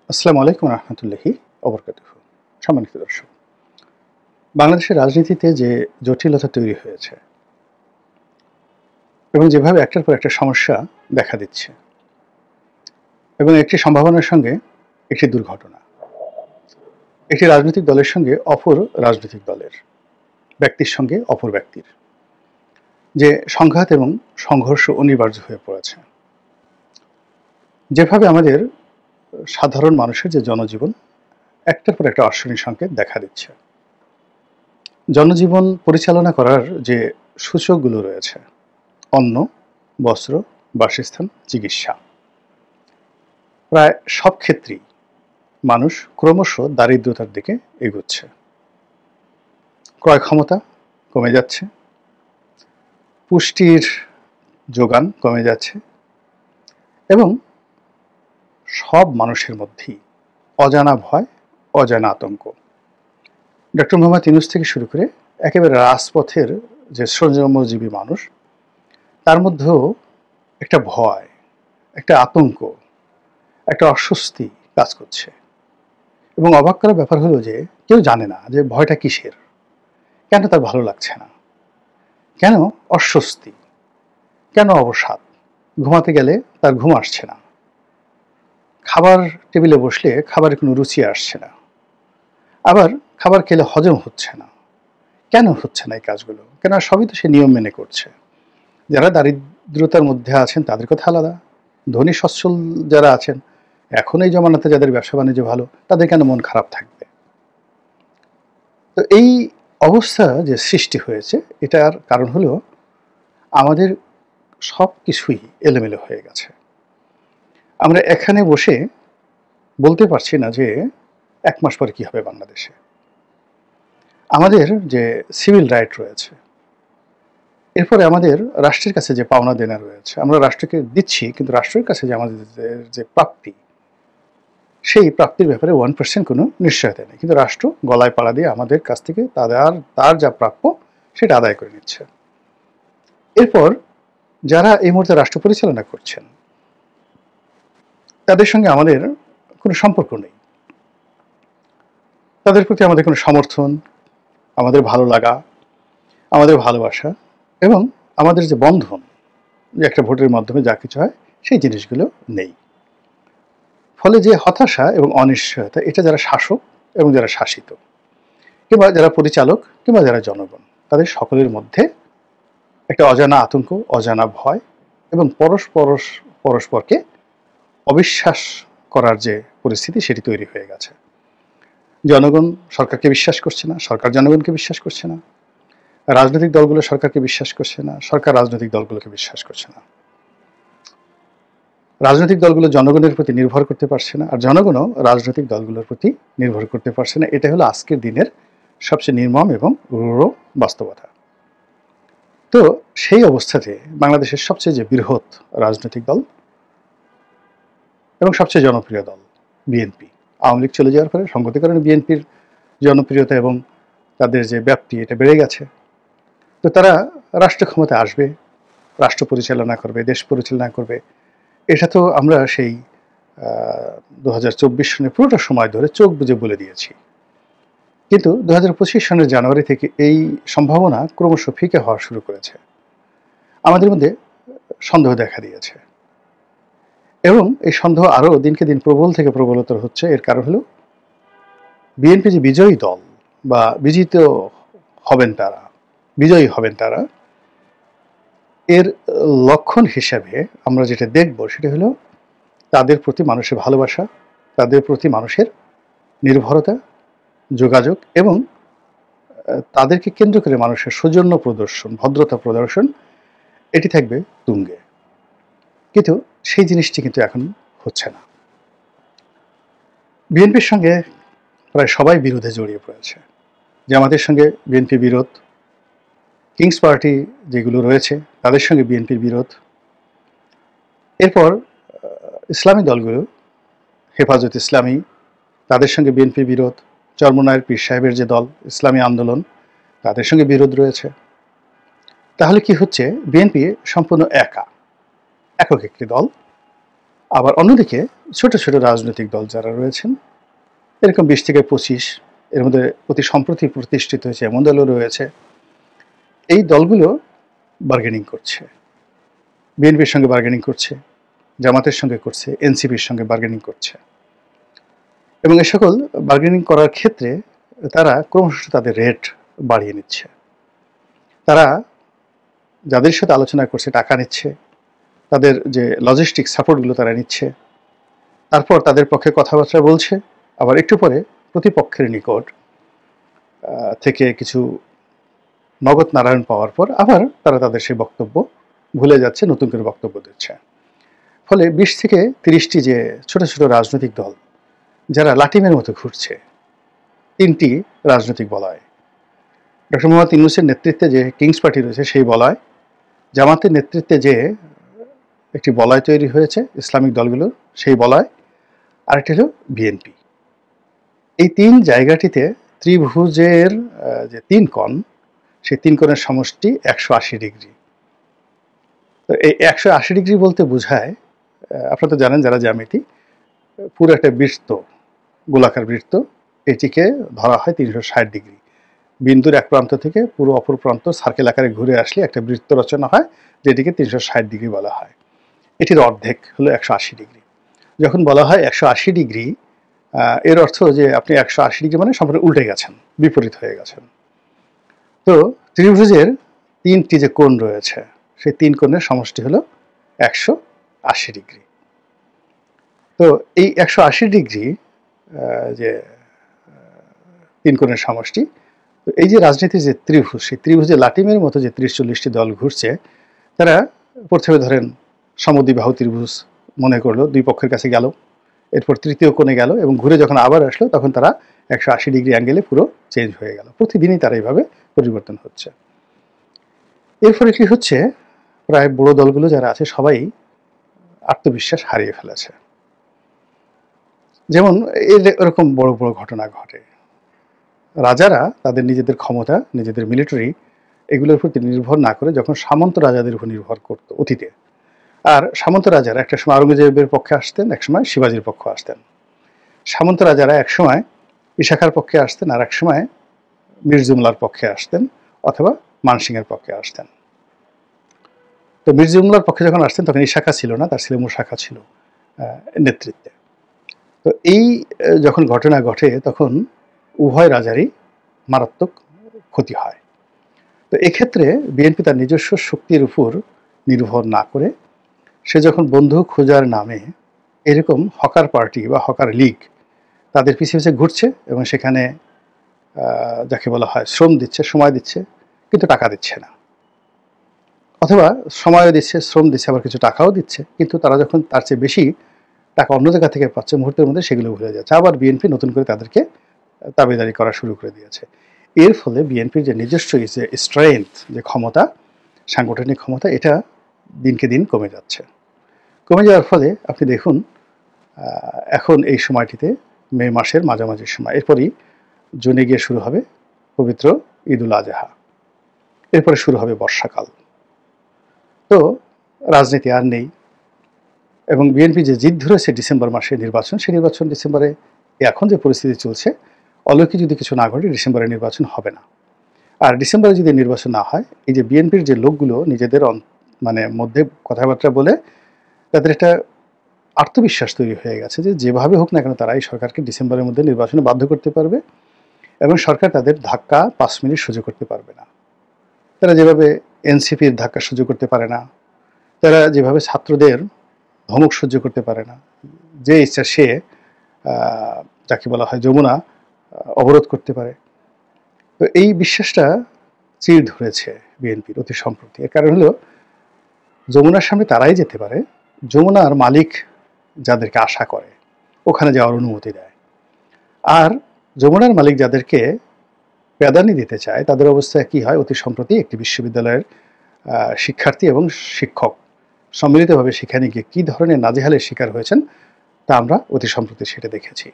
আসসালামু আলাইকুম রহমতুল্লাহি অবরকাতুহু। সম্মানিত দর্শক, বাংলাদেশের রাজনীতিতে যে জটিলতা তৈরি হয়েছে এবং যেভাবে একটার পর একটা সমস্যা দেখা দিচ্ছে এবং একটি সম্ভাবনার সঙ্গে একটি দুর্ঘটনা, একটি রাজনৈতিক দলের সঙ্গে অপর রাজনৈতিক দলের, ব্যক্তির সঙ্গে অপর ব্যক্তির যে সংঘাত এবং সংঘর্ষ অনিবার্য হয়ে পড়েছে, যেভাবে আমাদের সাধারণ মানুষের যে জনজীবন একটার পর একটা অর্শনীয় সংকেত দেখা দিচ্ছে, জনজীবন পরিচালনা করার যে সূচকগুলো রয়েছে, অন্ন, বস্ত্র, বাসস্থান, চিকিৎসা, প্রায় সব ক্ষেত্রেই মানুষ ক্রমশ দারিদ্রতার দিকে এগোচ্ছে। ক্রয় ক্ষমতা কমে যাচ্ছে, পুষ্টির যোগান কমে যাচ্ছে এবং সব মানুষের মধ্যেই অজানা ভয়, অজানা আতঙ্ক। ডক্টর মোহাম্মদ ইউনূস থেকে শুরু করে একেবারে রাজপথের যে শ্রমজীবী মানুষ, তার মধ্যেও একটা ভয়, একটা আতঙ্ক, একটা অস্বস্তি কাজ করছে। এবং অবাক করার ব্যাপার হলো যে কেউ জানে না যে ভয়টা কিসের, কেন তার ভালো লাগছে না, কেন অস্বস্তি, কেন অবসাদ, ঘুমাতে গেলে তার ঘুম আসছে না, খাবার টেবিলে বসলে খাবারে কোনো রুচি আসছে না, আবার খাবার খেলে হজম হচ্ছে না। কেন হচ্ছে না এই কাজগুলো? কেন? সবই তো সে নিয়ম মেনে করছে। যারা দারিদ্রতার মধ্যে আছেন তাদের কথা আলাদা, ধনী সচ্ছল যারা আছেন, এখন এই জমানাতে যাদের ব্যবসা বাণিজ্য ভালো, তাদের কেন মন খারাপ থাকবে? তো এই অবস্থা যে সৃষ্টি হয়েছে, এটার কারণ হলো আমাদের সব কিছুই এলোমেলো হয়ে গেছে। আমরা এখানে বসে বলতে পারছি না যে ১ মাস পরে কি হবে বাংলাদেশে। আমাদের যে সিভিল রাইট রয়েছে, এরপরে আমাদের রাষ্ট্রের কাছে যে পাওনা দেনা রয়েছে, আমরা রাষ্ট্রকে দিচ্ছি, কিন্তু রাষ্ট্রের কাছে যে আমাদের যে প্রাপ্তি, সেই প্রাপ্তির ব্যাপারে 1% কোনো নিশ্চয়তা নেই, কিন্তু রাষ্ট্র গলায় পাড়া দিয়ে আমাদের কাছ থেকে তার যা প্রাপ্য সেটা আদায় করে নিচ্ছে। এরপর যারা এই মুহূর্তে রাষ্ট্র পরিচালনা করছেন, তাদের সঙ্গে আমাদের কোনো সম্পর্ক নেই, তাদের প্রতি আমাদের কোনো সমর্থন, আমাদের ভালো লাগা, আমাদের ভালোবাসা এবং আমাদের যে বন্ধন, যে একটা ভোটের মাধ্যমে যা কিছু হয়, সেই জিনিসগুলো নেই। ফলে যে হতাশা এবং অনিশ্চয়তা, এটা যারা শাসক এবং যারা শাসিত, কিংবা যারা পরিচালক, কিংবা যারা জনগণ, তাদের সকলের মধ্যে একটা অজানা আতঙ্ক, অজানা ভয় এবং পরস্পরকে অবিশ্বাস করার যে পরিস্থিতি, সেটি তৈরি হয়ে গেছে। জনগণ সরকারকে বিশ্বাস করছে না, সরকার জনগণকে বিশ্বাস করছে না, রাজনৈতিক দলগুলো সরকারকে বিশ্বাস করছে না, সরকার রাজনৈতিক দলগুলোকে বিশ্বাস করছে না, রাজনৈতিক দলগুলো জনগণের প্রতি নির্ভর করতে পারছে না, আর জনগণও রাজনৈতিক দলগুলোর প্রতি নির্ভর করতে পারছে না। এটা হলো আজকের দিনের সবচেয়ে নির্মম এবং রূঢ় বাস্তবতা। তো সেই অবস্থাতে বাংলাদেশের সবচেয়ে যে বৃহৎ রাজনৈতিক দল এবং সবচেয়ে জনপ্রিয় দল বিএনপি, আওয়ামী লীগ চলে যাওয়ার পরে সংগতির কারণে বিএনপির জনপ্রিয়তা এবং তাদের যে ব্যাপ্তি, এটা বেড়ে গেছে। তো তারা রাষ্ট্র ক্ষমতায় আসবে, রাষ্ট্র পরিচালনা করবে, দেশ পরিচালনা করবে। এটা তো আমরা সেই 2024 সনের পুরোটা সময় ধরে চোখ বুজে বলে দিয়েছি। কিন্তু 2025 সনের জানুয়ারি থেকে এই সম্ভাবনা ক্রমশ ফিকে হওয়া শুরু করেছে। আমাদের মধ্যে সন্দেহ দেখা দিয়েছে এবং এই সন্দেহ আরও দিনকে দিন প্রবল থেকে প্রবলতর হচ্ছে। এর কারণ হলো বিএনপি যে বিজয়ী দল বা বিজয়ী হবেন তারা, এর লক্ষণ হিসাবে আমরা যেটা দেখব সেটা হলো তাদের প্রতি মানুষের ভালোবাসা, তাদের প্রতি মানুষের নির্ভরতা, যোগাযোগ এবং তাদেরকে কেন্দ্র করে মানুষের সৌজন্য প্রদর্শন, ভদ্রতা প্রদর্শন, এটি থাকবে তুঙ্গে। কিন্তু সেই জিনিসটি কিন্তু এখন হচ্ছে না। বিএনপির সঙ্গে প্রায় সবাই বিরোধে জড়িয়ে পড়েছে। জামাতের সঙ্গে বিএনপি বিরোধ, কিংস পার্টি যেগুলো রয়েছে তাদের সঙ্গে বিএনপির বিরোধ, এরপর ইসলামী দলগুলো, হেফাজত ইসলামী, তাদের সঙ্গে বিএনপির বিরোধ, চরমনায়ের পীর সাহেবের যে দল ইসলামী আন্দোলন, তাদের সঙ্গে বিরোধ রয়েছে। তাহলে কি হচ্ছে? বিএনপি সম্পূর্ণ একক একটি দল আবার অন্যদিকে ছোট ছোট রাজনৈতিক দল যারা রয়েছেন, এরকম 20 থেকে 25, এর মধ্যে অতি সম্প্রতি প্রতিষ্ঠিত হয়েছে এমন দলও রয়েছে। এই দলগুলো বার্গেনিং করছে, বিএনপির সঙ্গে বার্গেনিং করছে, জামাতের সঙ্গে করছে, এনসিপির সঙ্গে বার্গেনিং করছে। এবং এ সকল বার্গেনিং করার ক্ষেত্রে তারা ক্রমশ তাদের রেট বাড়িয়ে নিচ্ছে। তারা যাদের সাথে আলোচনা করছে টাকা নিচ্ছে, তাদের যে লজিস্টিক সাপোর্টগুলো তারা নিচ্ছে, তারপর তাদের পক্ষে কথাবার্তা বলছে, আবার একটু পরে প্রতিপক্ষের নিকট থেকে কিছু নগদ নারায়ণ পাওয়ার পর আবার তারা তাদের সেই বক্তব্য ভুলে যাচ্ছে, নতুন করে বক্তব্য দিচ্ছে। ফলে 20 থেকে 30টি যে ছোট ছোট রাজনৈতিক দল যারা লাটিমের মতো ঘুরছে, 3টি রাজনৈতিক বলয়, ডক্টর মোহাম্মদ ইউনূসের নেতৃত্বে যে কিংস পার্টি রয়েছে সেই বলয়, জামাতের নেতৃত্বে যে একটি বলয় তৈরি হয়েছে ইসলামিক দলগুলোর সেই বলয়, আরেকটি হলো বিএনপি। এই 3 জায়গাটিতে ত্রিভুজের যে 3 কোণ, সেই 3 কোণের সমষ্টি 180 ডিগ্রি। তো এই 180 ডিগ্রি বলতে বোঝায়, আপনারা তো জানেন যারা জ্যামিতি, পুরো একটা বৃত্ত, গোলাকার বৃত্ত, এটিকে ধরা হয় 360 ডিগ্রি। বিন্দুর এক প্রান্ত থেকে পুরো অপর প্রান্ত সার্কেল আকারে ঘুরে আসলে একটা বৃত্ত রচনা হয়, যেটিকে 360 ডিগ্রি বলা হয়। এটির অর্ধেক হলো 180 ডিগ্রি। যখন বলা হয় 180 ডিগ্রি, এর অর্থ যে আপনি 180 ডিগ্রি মানে সম্পূর্ণ উল্টে গেছেন, বিপরীত হয়ে গেছেন। তো ত্রিভুজের 3টি যে কোণ রয়েছে, সেই 3 কোণের সমষ্টি হলো 180 ডিগ্রি। তো এই 180 ডিগ্রি যে 3 কোণের সমষ্টি, তো এই যে রাজনীতির যে ত্রিভুজ, সেই ত্রিভুজে লাটিমের মতো যে 30-40টি দল ঘুরছে, তারা প্রথমে ধরেন সমদ্বিবাহু ত্রিভুজ মনে করলো, 2 পক্ষের কাছে গেল, এরপর তৃতীয় কোণে গেল, এবং ঘুরে যখন আবার আসলো তখন তারা 180 ডিগ্রি অ্যাঙ্গেলে পুরো চেঞ্জ হয়ে গেল। প্রতিদিনই তারা এইভাবে পরিবর্তন হচ্ছে। এর ফলে কি হচ্ছে, প্রায় বড় দলগুলো যারা আছে সবাই আত্মবিশ্বাস হারিয়ে ফেলেছে। যেমন এরকম বড় বড় ঘটনা ঘটে, রাজারা তাদের নিজেদের ক্ষমতা, নিজেদের মিলিটারি, এগুলোর প্রতি নির্ভর না করে যখন সামন্ত রাজাদের উপর নির্ভর করতো অতীতে, আর সামন্ত রাজারা একটা সময় আওরঙ্গজেবের পক্ষে আসতেন, একসময় শিবাজির পক্ষে আসতেন। সামন্ত রাজারা একসময় ইশাখার পক্ষে আসতেন, আর এক সময় মীর জুমলার পক্ষে আসতেন, অথবা মানসিংহের পক্ষে আসতেন। তো মীর জুমলার পক্ষে যখন আসতেন তখন ইশাখা ছিল না, তার ছেলে মুশাখা ছিল নেতৃত্বে। তো এই যখন ঘটনা ঘটে তখন উভয় রাজারই মারাত্মক ক্ষতি হয়। তো এক্ষেত্রে বিএনপি তার নিজস্ব শক্তির উপর নির্ভর না করে সে যখন বন্ধু খোঁজার নামে এরকম হকার পার্টি বা হকার লীগ তাদের পিছিয়ে পিছিয়ে ঘুরছে, এবং সেখানে যাকে বলা হয় শ্রম দিচ্ছে, সময় দিচ্ছে, কিন্তু টাকা দিচ্ছে না, অথবা সময়ও দিচ্ছে, শ্রম দিচ্ছে, আবার কিছু টাকাও দিচ্ছে, কিন্তু তারা যখন তার চেয়ে বেশি টাকা অন্য জায়গা থেকে পাচ্ছে, মুহূর্তের মধ্যে সেগুলো ভুলে যাচ্ছে। আবার বিএনপি নতুন করে তাদেরকে দাবিদারি করা শুরু করে দিয়েছে। এর ফলে বিএনপির যে নিজস্ব যে স্ট্রেংথ, যে ক্ষমতা, সাংগঠনিক ক্ষমতা, এটা দিনকে দিন কমে যাচ্ছে। কমে যাওয়ার ফলে আপনি দেখুন, এখন এই সময়টিতে মে মাসের মাঝামাঝি সময়, এরপরই জুনে গিয়ে শুরু হবে পবিত্র ঈদুল আজহা, এরপরে শুরু হবে বর্ষাকাল। তো রাজনীতি আর নেই, এবং বিএনপি যে জিদ ধরেছে ডিসেম্বর মাসে নির্বাচন, সেই নির্বাচন ডিসেম্বরে, এখন যে পরিস্থিতি চলছে, অলৌকিক যদি কিছু না ঘটে ডিসেম্বরে নির্বাচন হবে না। আর ডিসেম্বরে যদি নির্বাচন না হয়, এই যে বিএনপির যে লোকগুলো নিজেদের মানে মধ্যে কথাবার্তা বলে তাদের একটা আত্মবিশ্বাস তৈরি হয়ে গেছে যে যেভাবে হোক না কেন তারা এই সরকারকে ডিসেম্বরের মধ্যে নির্বাচনে বাধ্য করতে পারবে, এবং সরকার তাদের ধাক্কা 5 মিনিট সহ্য করতে পারবে না। তারা যেভাবে এনসিপির ধাক্কা সহ্য করতে পারে না, তারা যেভাবে ছাত্রদের ধমক সহ্য করতে পারে না, যে ইচ্ছা সে যাকে বলা হয় যমুনা অবরোধ করতে পারে। তো এই বিশ্বাসটা চির ধরেছে বিএনপির অতি সম্প্রতি। এর কারণ হলো, যমুনার সামনে তারাই যেতে পারে যমুনার মালিক যাদেরকে আশা করে ওখানে যাওয়ার অনুমতি দেয়, আর যমুনার মালিক যাদেরকে প্যাদানি দিতে চায় তাদের অবস্থা কি হয়। অতি সম্প্রতি একটি বিশ্ববিদ্যালয়ের শিক্ষার্থী এবং শিক্ষক সম্মিলিতভাবে সেখানে গিয়ে কী ধরনের নাজেহালের শিকার হয়েছেন তা আমরা অতি সম্প্রতি সেটা দেখেছি।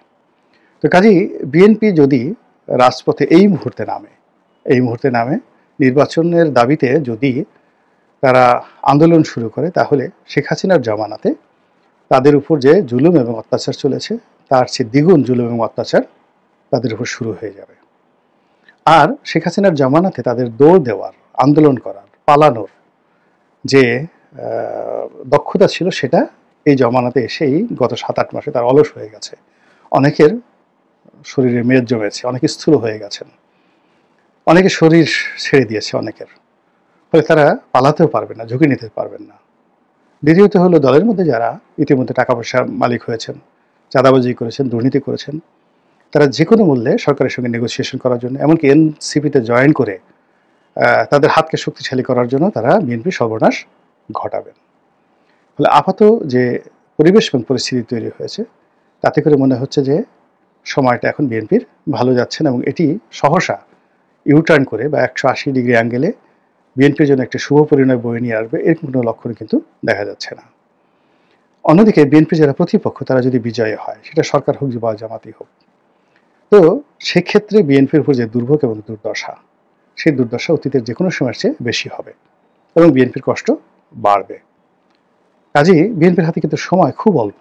তো কাজেই বিএনপি যদি রাজপথে এই মুহূর্তে নামে নির্বাচনের দাবিতে যদি তারা আন্দোলন শুরু করে, তাহলে শেখ হাসিনার জামানাতে তাদের উপর যে জুলুম এবং অত্যাচার চলেছে তার চেয়ে দ্বিগুণ জুলুম এবং অত্যাচার তাদের উপর শুরু হয়ে যাবে। আর শেখ হাসিনার জামানাতে তাদের দৌড় দেওয়ার, আন্দোলন করার, পালানোর যে দক্ষতা ছিল সেটা এই জমানাতে এসেই গত 7-8 মাসে তার অলস হয়ে গেছে। অনেকের শরীরে মেদ জমেছে, অনেকে স্থূল হয়ে গেছেন, অনেকে শরীর ছেড়ে দিয়েছে অনেকের, ফলে তারা পালাতেও পারবেন না, ঝুঁকি নিতে পারবেন না। দ্বিতীয়ত হলো দলের মধ্যে যারা ইতিমধ্যে টাকা পয়সার মালিক হয়েছেন, চাঁদাবাজি করেছেন, দুর্নীতি করেছেন, তারা যে কোনো মূল্যে সরকারের সঙ্গে নেগোসিয়েশন করার জন্য, এমনকি এনসিপিতে জয়েন করে তাদের হাতকে শক্তিশালী করার জন্য তারা বিএনপি সর্বনাশ ঘটাবেন। ফলে আপাত যে পরিবেশ এবং পরিস্থিতি তৈরি হয়েছে তাতে করে মনে হচ্ছে যে সময়টা এখন বিএনপির ভালো যাচ্ছে না, এবং এটি সহসা ইউটার্ন করে বা 180 ডিগ্রি অ্যাঙ্গেলে বিএনপির জন্য একটি শুভ পরিণয় বয়ে নিয়ে আসবে, এরকম কোনো লক্ষণ কিন্তু দেখা যাচ্ছে না। অন্যদিকে বিএনপি যারা প্রতিপক্ষ তারা যদি বিজয়ী হয়, সেটা সরকার হোক বা জামাতই হোক, তো সেক্ষেত্রে বিএনপির উপর যে দুর্ভোগ এবং দুর্দশা, সেই দুর্দশা অতীতের যে কোনো সময়ের চেয়ে বেশি হবে এবং বিএনপির কষ্ট বাড়বে। কাজেই বিএনপির হাতে কিন্তু সময় খুব অল্প,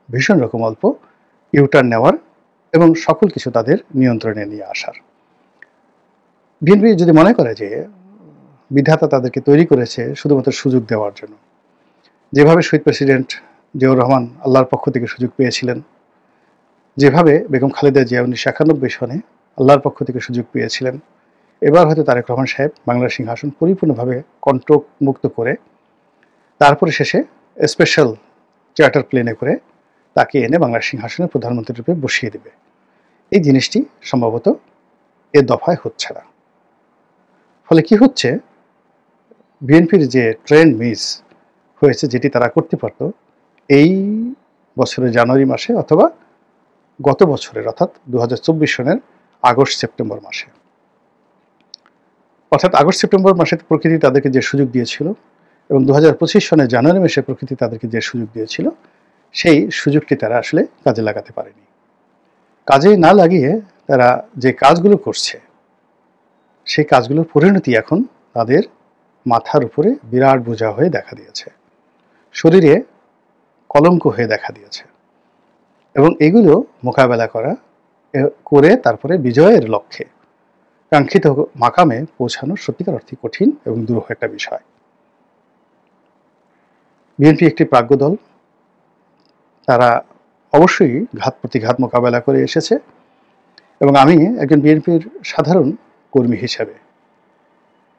ভীষণ রকম অল্প ইউটার্ন নেওয়ার এবং সকল কিছু তাদের নিয়ন্ত্রণে নিয়ে আসার। বিএনপি যদি মনে করে যে বিধাতা তাদেরকে তৈরি করেছে শুধুমাত্র সুযোগ দেওয়ার জন্য, যেভাবে শহীদ প্রেসিডেন্ট জিয়াউর রহমান আল্লাহর পক্ষ থেকে সুযোগ পেয়েছিলেন, যেভাবে বেগম খালেদা জিয়া 1991 সনে আল্লাহর পক্ষ থেকে সুযোগ পেয়েছিলেন, এবার হয়তো তারেক রহমান সাহেব বাংলার সিংহাসন পরিপূর্ণভাবে কন্ট্রোল মুক্ত করে তারপরে শেষে স্পেশাল চার্টার প্লেনে করে তাকে এনে বাংলার সিংহাসনে প্রধানমন্ত্রী রূপে বসিয়ে দেবে। এই জিনিসটি সম্ভবত এ দফায় হচ্ছে না। ফলে কি হচ্ছে, বিএনপির যে ট্রেন্ড মিস হয়েছে, যেটি তারা করতে পারত এই বছরের জানুয়ারি মাসে অথবা গত বছরের অর্থাৎ 2024 সনের আগস্ট সেপ্টেম্বর মাসে, অর্থাৎ আগস্ট সেপ্টেম্বর মাসে প্রকৃতি তাদেরকে যে সুযোগ দিয়েছিল এবং 2025 সনের জানুয়ারি মাসে প্রকৃতি তাদেরকে যে সুযোগ দিয়েছিল, সেই সুযোগটি তারা আসলে কাজে লাগাতে পারেনি। কাজে না লাগিয়ে তারা যে কাজগুলো করছে, সেই কাজগুলোর পরিণতি এখন তাদের মাথার উপরে বিরাট বোঝা হয়ে দেখা দিয়েছে, শরীরে কলঙ্ক হয়ে দেখা দিয়েছে, এবং এগুলো মোকাবেলা করে তারপরে বিজয়ের লক্ষ্যে কাঙ্ক্ষিত মাকামে পৌঁছানো সত্যিকার অর্থে কঠিন এবং দুরূহ একটা বিষয়। বিএনপি একটি প্রাজ্ঞ দল, তারা অবশ্যই ঘাত প্রতিঘাত মোকাবেলা করে এসেছে, এবং আমি একজন বিএনপির সাধারণ কর্মী হিসাবে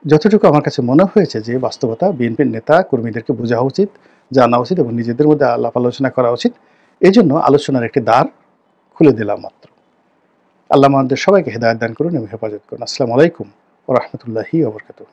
যতটুকু আমার কাছে মনে হয়েছে যে বাস্তবতা বিএনপির নেতা কর্মীদেরকে বোঝা উচিত, জানা উচিত এবং নিজেদের মধ্যে আলাপ আলোচনা করা উচিত, এই জন্য আলোচনার একটি দ্বার খুলে দিলাম মাত্র। আল্লাহ আমাদের সবাইকে হেদায়েত দান করুন এবং হেফাজত করুন। আসসালামু আলাইকুম ওয়া রাহমাতুল্লাহি ওয়া বারাকাতুহু।